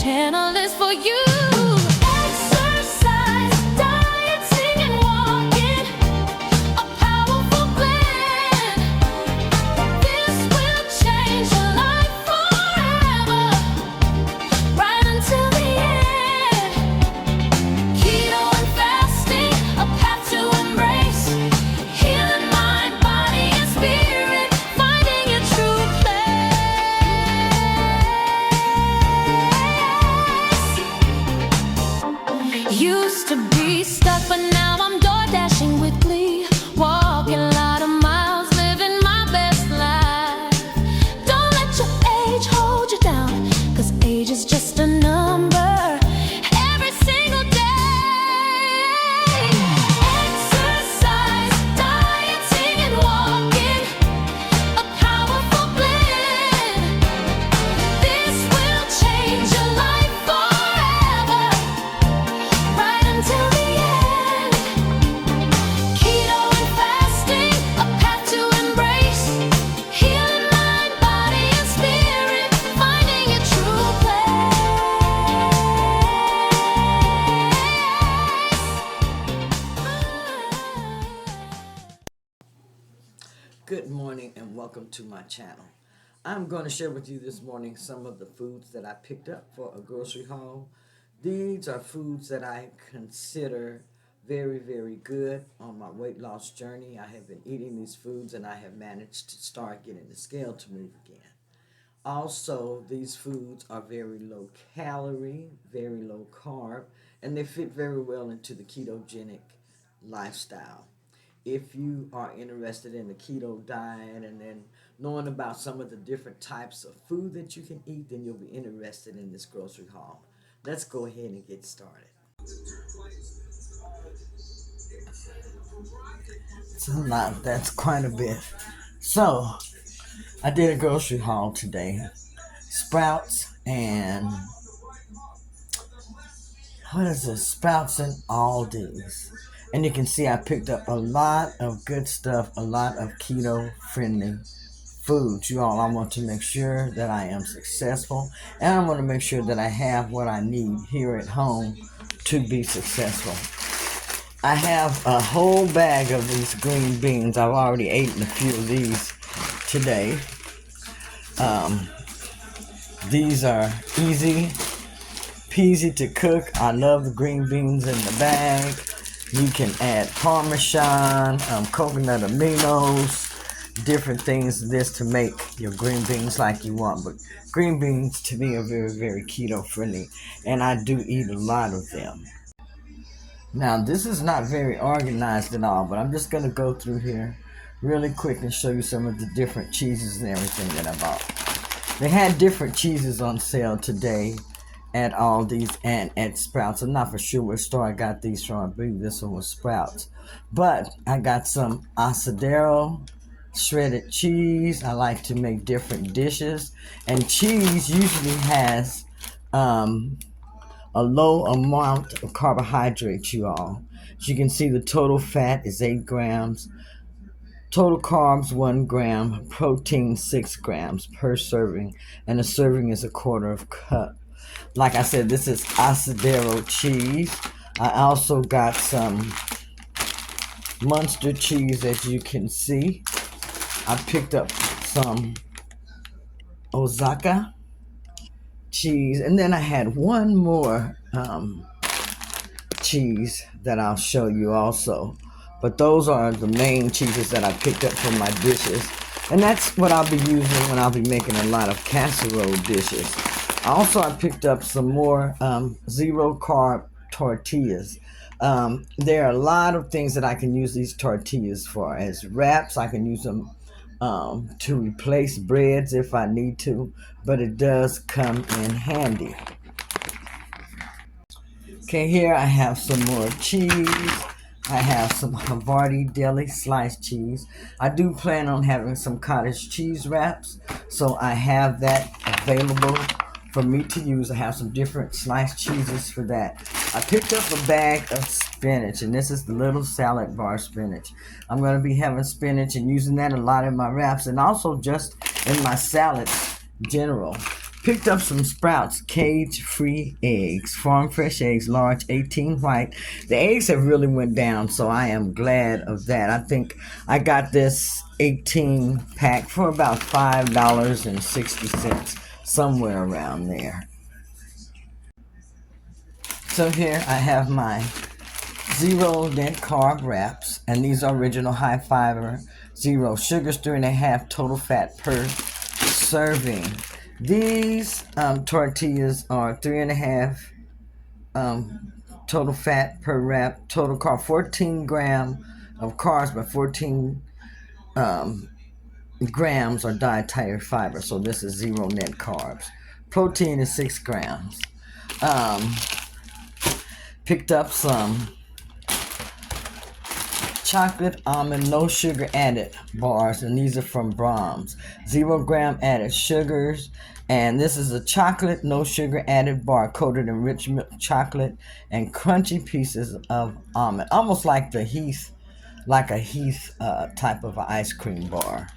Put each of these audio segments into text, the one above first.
channel is for you. Exercise, dieting, and walking, a powerful blend. This will change your life forever, right until the end. Keto and fasting, a path to embrace, healing mind, body, and spirit, finding your true place. Used to be stuck, but now I'm door dashing with glee, walking a lot of miles, living my best life. Don't let your age hold you down, 'cause age is just a number. Every single day, exercise, dieting, and walking, a powerful blend. This will change your life forever, right until the end. Keto and fasting, a path to embrace, healing mind, body, and spirit, finding your true place. Good morning and welcome to my channel. I'm going to share with you this morning some of the foods that I picked up for a grocery haul. These are foods that I consider very, very good on my weight loss journey. I have been eating these foods and I have managed to start getting the scale to move again. Also, these foods are very low calorie, very low carb, and they fit very well into the ketogenic lifestyle. If you are interested in the keto diet and then knowing about some of the different types of food that you can eat, then you'll be interested in this grocery haul. Let's go ahead and get started. It's a lot. That's quite a bit. So, I did a grocery haul today. Sprouts and what is this? Sprouts and Aldi's. And you can see I picked up a lot of good stuff, a lot of keto-friendly foods. You all, I want to make sure that I am successful, and I want to make sure that I have what I need here at home to be successful. I have a whole bag of these green beans. I've already eaten a few of these today. These are easy peasy to cook. I love the green beans in the bag. You can add Parmesan, coconut aminos, different things to this to make your green beans like you want. But green beans to me are very, very keto friendly, and I do eat a lot of them. Now, this is not very organized at all, but I'm just going to go through here really quick and show you some of the different cheeses and everything that I bought. They had different cheeses on sale today at Aldi's and at Sprouts. I'm not for sure which store I got these from. I believe this one was Sprouts. But I got some Asadero shredded cheese. I like to make different dishes. And cheese usually has a low amount of carbohydrates, you all. As you can see, the total fat is 8 grams. Total carbs, 1 gram. Protein, 6 grams per serving. And a serving is a quarter of a cup. Like I said, this is Asadero cheese. I also got some Munster cheese, as you can see. I picked up some Osaka cheese. And then I had one more cheese that I'll show you also. But those are the main cheeses that I picked up for my dishes. And that's what I'll be using when I'll be making a lot of casserole dishes. Also, I picked up some more zero carb tortillas. There are a lot of things that I can use these tortillas for. As wraps, I can use them to replace breads if I need to, but it does come in handy. Okay, here I have some more cheese. I have some Havarti deli sliced cheese. I do plan on having some cottage cheese wraps, so I have that available for me to use. I have some different sliced cheeses for that. I picked up a bag of spinach, and this is the little salad bar spinach. I'm going to be having spinach and using that a lot in my wraps, and also just in my salads in general. Picked up some Sprouts cage-free eggs, farm fresh eggs, large, 18 white. The eggs have really went down, so I am glad of that. I think I got this 18 pack for about $5.60, somewhere around there. So here I have my zero net carb wraps, and these are original high fiber, zero sugars, 3.5 total fat per serving. These tortillas are 3.5 total fat per wrap, total carb 14 gram of carbs, but 14 grams are dietary fiber. So this is zero net carbs. Protein is 6 grams. Um, Picked up some chocolate almond no sugar added bars, and these are from Brahms. 0 gram added sugars, and this is a chocolate no sugar added bar coated in rich milk chocolate and crunchy pieces of almond, almost like the Heath, like a Heath type of ice cream bar.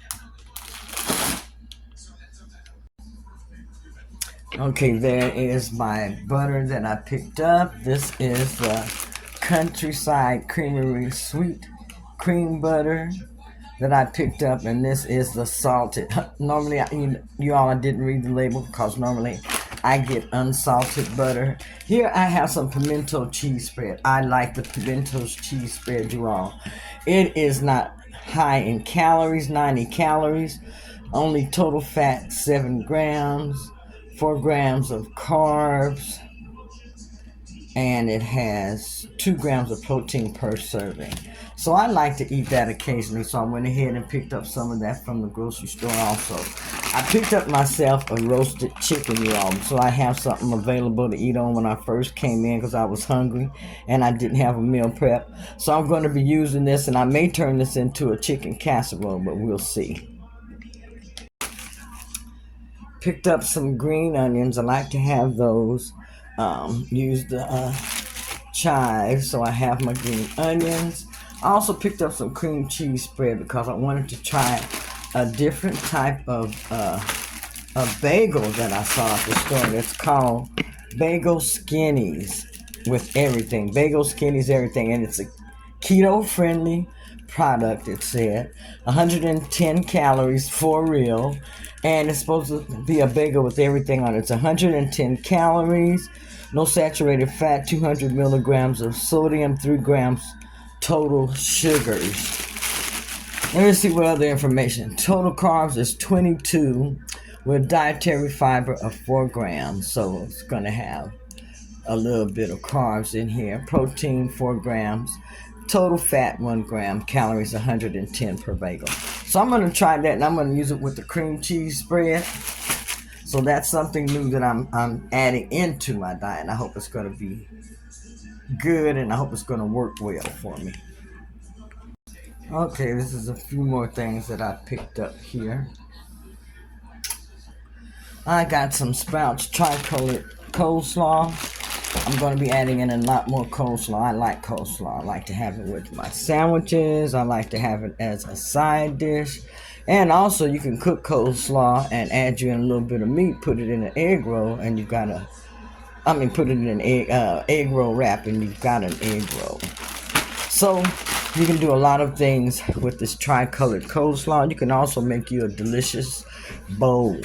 Okay, there is my butter that I picked up. This is the Countryside Creamery sweet cream butter that I picked up, and this is the salted. Normally, you all, I didn't read the label because normally I get unsalted butter. Here I have some pimento cheese spread. I like the pimento cheese spread, you all. It is not high in calories, 90 calories, only total fat 7 grams, 4 grams of carbs, and it has 2 grams of protein per serving. So I like to eat that occasionally, so I went ahead and picked up some of that from the grocery store also. I picked up myself a roasted chicken, you all, so I have something available to eat on when I first came in because I was hungry and I didn't have a meal prep. So I'm going to be using this, and I may turn this into a chicken casserole, but we'll see. Picked up some green onions. I like to have those. Use the chives, so I have my green onions. I also picked up some cream cheese spread because I wanted to try a different type of a bagel that I saw at the store. It's called Bagel Skinnies with everything. Bagel Skinnies, everything, and it's a keto-friendly product. It said 110 calories for real, and it's supposed to be a bagel with everything on it. It's 110 calories, no saturated fat, 200 milligrams of sodium, 3 grams total sugars. Let me see what other information. Total carbs is 22 with dietary fiber of 4 grams, so it's going to have a little bit of carbs in here. Protein 4 grams, total fat 1 gram, calories 110 per bagel. So I'm going to try that, and I'm going to use it with the cream cheese spread. So that's something new that I'm adding into my diet, and I hope it's going to be good, and I hope it's going to work well for me. Okay, this is a few more things that I picked up here. I got some Sprouts tricolored coleslaw. I'm going to be adding in a lot more coleslaw. I like coleslaw. I like to have it with my sandwiches. I like to have it as a side dish. And also, you can cook coleslaw and add you in a little bit of meat, put it in an egg roll, and you've got put it in an egg roll wrap, and you've got an egg roll. So, you can do a lot of things with this tricolored coleslaw. You can also make you a delicious bowl.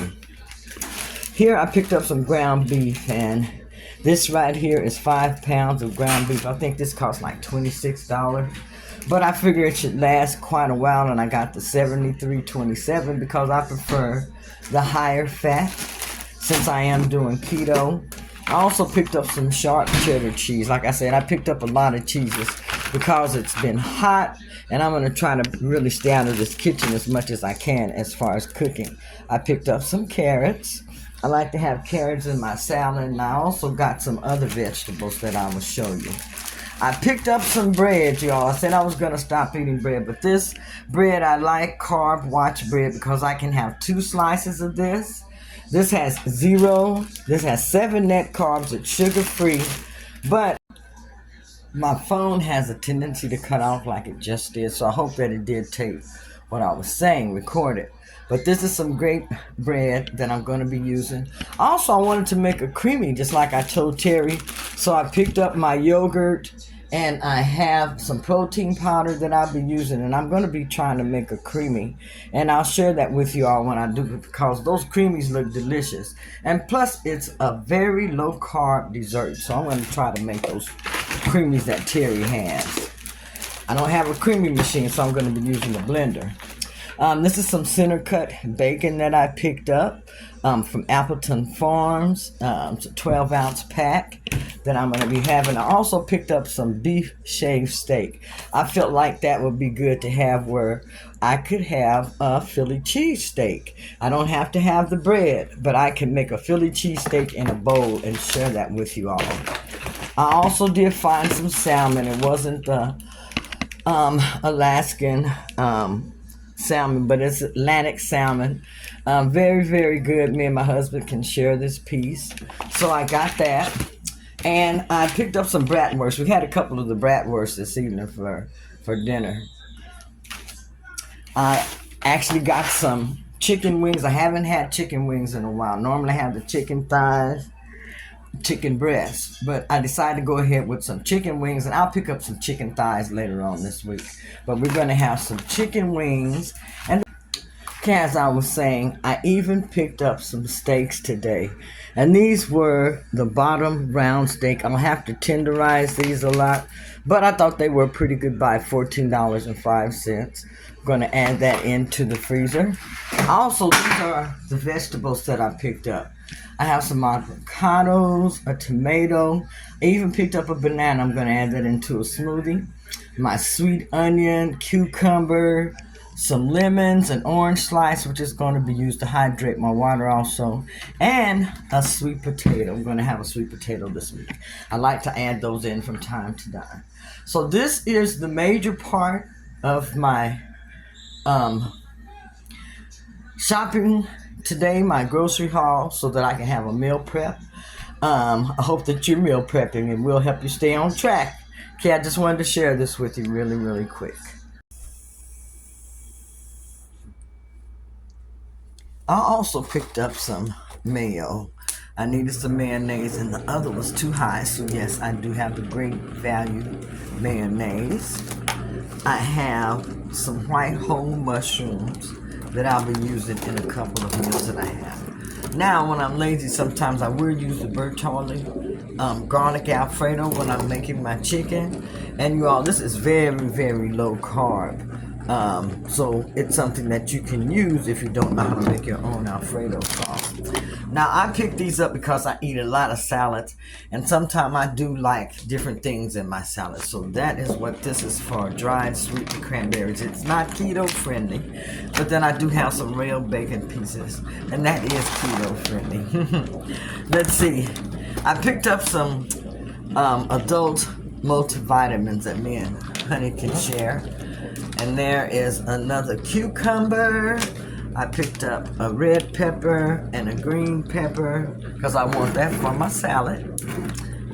Here, I picked up some ground beef, and this right here is 5 pounds of ground beef. I think this costs like $26. But I figure it should last quite a while, and I got the 73.27 because I prefer the higher fat since I am doing keto. I also picked up some sharp cheddar cheese. Like I said, I picked up a lot of cheeses because it's been hot, and I'm going to try to really stay out of this kitchen as much as I can as far as cooking. I picked up some carrots. I like to have carrots in my salad, and I also got some other vegetables that I will show you. I picked up some bread, y'all. I said I was going to stop eating bread, but this bread I like, Carb Watch bread, because I can have 2 slices of this. This has 7 net carbs. It's sugar-free, but my phone has a tendency to cut off like it just did, so I hope that it did take what I was saying, record it. But this is some great bread that I'm going to be using. Also, I wanted to make a creamy, just like I told Terry. So I picked up my yogurt, and I have some protein powder that I'll be using, and I'm going to be trying to make a creamy. And I'll share that with you all when I do it, because those creamies look delicious. And plus, it's a very low carb dessert. So I'm going to try to make those creamies that Terry has. I don't have a creamy machine, so I'm going to be using a blender. This is some center cut bacon that I picked up from Appleton Farms. It's a 12-ounce pack that I'm going to be having. I also picked up some beef shaved steak. I felt like that would be good to have where I could have a Philly cheesesteak. I don't have to have the bread, but I can make a Philly cheesesteak in a bowl and share that with you all. I also did find some salmon. It wasn't the Alaskan salmon, but it's Atlantic salmon. Very, very good. Me and my husband can share this piece. So I got that. And I picked up some bratwurst. We had a couple of the bratwurst this evening for dinner. I actually got some chicken wings. I haven't had chicken wings in a while. Normally I have the chicken thighs, chicken breasts, but I decided to go ahead with some chicken wings, and I'll pick up some chicken thighs later on this week. But we're going to have some chicken wings. And as I was saying, I even picked up some steaks today, and these were the bottom round steak. I'll have to tenderize these a lot, but I thought they were a pretty good buy, $14.05. I'm going to add that into the freezer. Also, these are the vegetables that I picked up. I have some avocados, a tomato. I even picked up a banana. I'm going to add that into a smoothie. My sweet onion, cucumber, some lemons, an orange slice, which is going to be used to hydrate my water also, and a sweet potato. I'm going to have a sweet potato this week. I like to add those in from time to time. So this is the major part of my shopping today, my grocery haul, so that I can have a meal prep. I hope that you're meal prepping and will help you stay on track. Okay, I just wanted to share this with you really, really quick. I also picked up some mayo. I needed some mayonnaise, and the other was too high, so yes, I do have the great value mayonnaise. I have some white whole mushrooms that I'll be using in a couple of meals that I have. Now, when I'm lazy, sometimes I will use the Bertolli garlic Alfredo when I'm making my chicken. And you all, this is very, very low carb. So it's something that you can use if you don't know how to make your own Alfredo sauce. Now, I picked these up because I eat a lot of salads, and sometimes I do like different things in my salad. So that is what this is for, dried sweet cranberries. It's not keto friendly, but then I do have some real bacon pieces, and that is keto friendly. Let's see. I picked up some adult multivitamins that me and Honey can share. And there is another cucumber. I picked up a red pepper and a green pepper because I want that for my salad.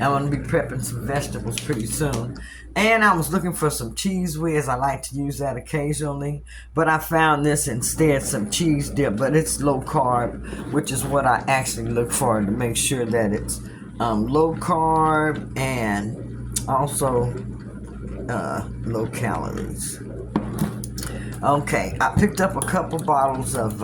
I'm going to be prepping some vegetables pretty soon. And I was looking for some cheese whiz. I like to use that occasionally. But I found this instead, some cheese dip. But it's low carb, which is what I actually look for to make sure that it's low carb and also low calories. Okay, I picked up a couple bottles of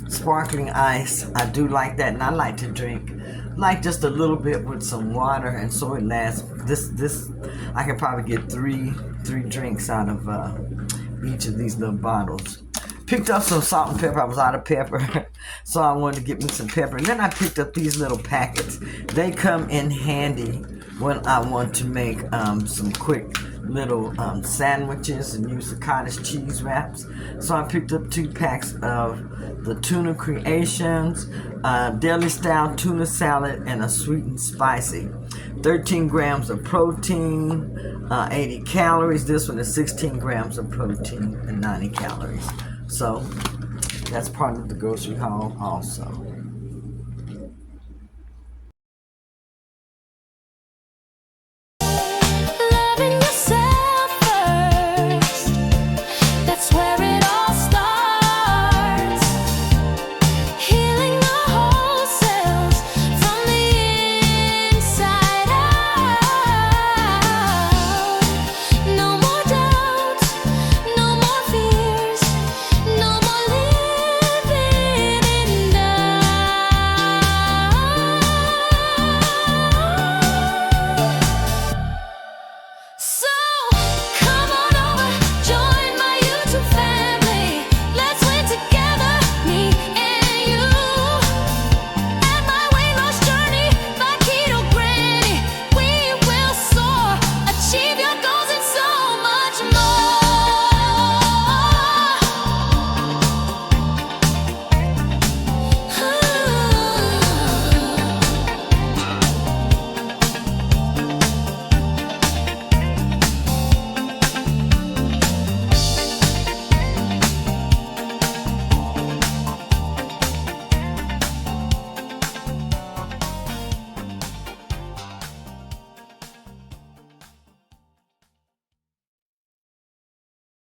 sparkling ice. I do like that, and I like to drink like just a little bit with some water, and so it lasts. This I can probably get three drinks out of each of these little bottles. Picked up some salt and pepper. I was out of pepper, so I wanted to get me some pepper. And then I picked up these little packets. They come in handy when I want to make some quick little sandwiches and use the cottage cheese wraps. So I picked up 2 packs of the Tuna Creations, deli style tuna salad, and a sweet and spicy. 13 grams of protein, 80 calories. This one is 16 grams of protein and 90 calories. So that's part of the grocery haul also.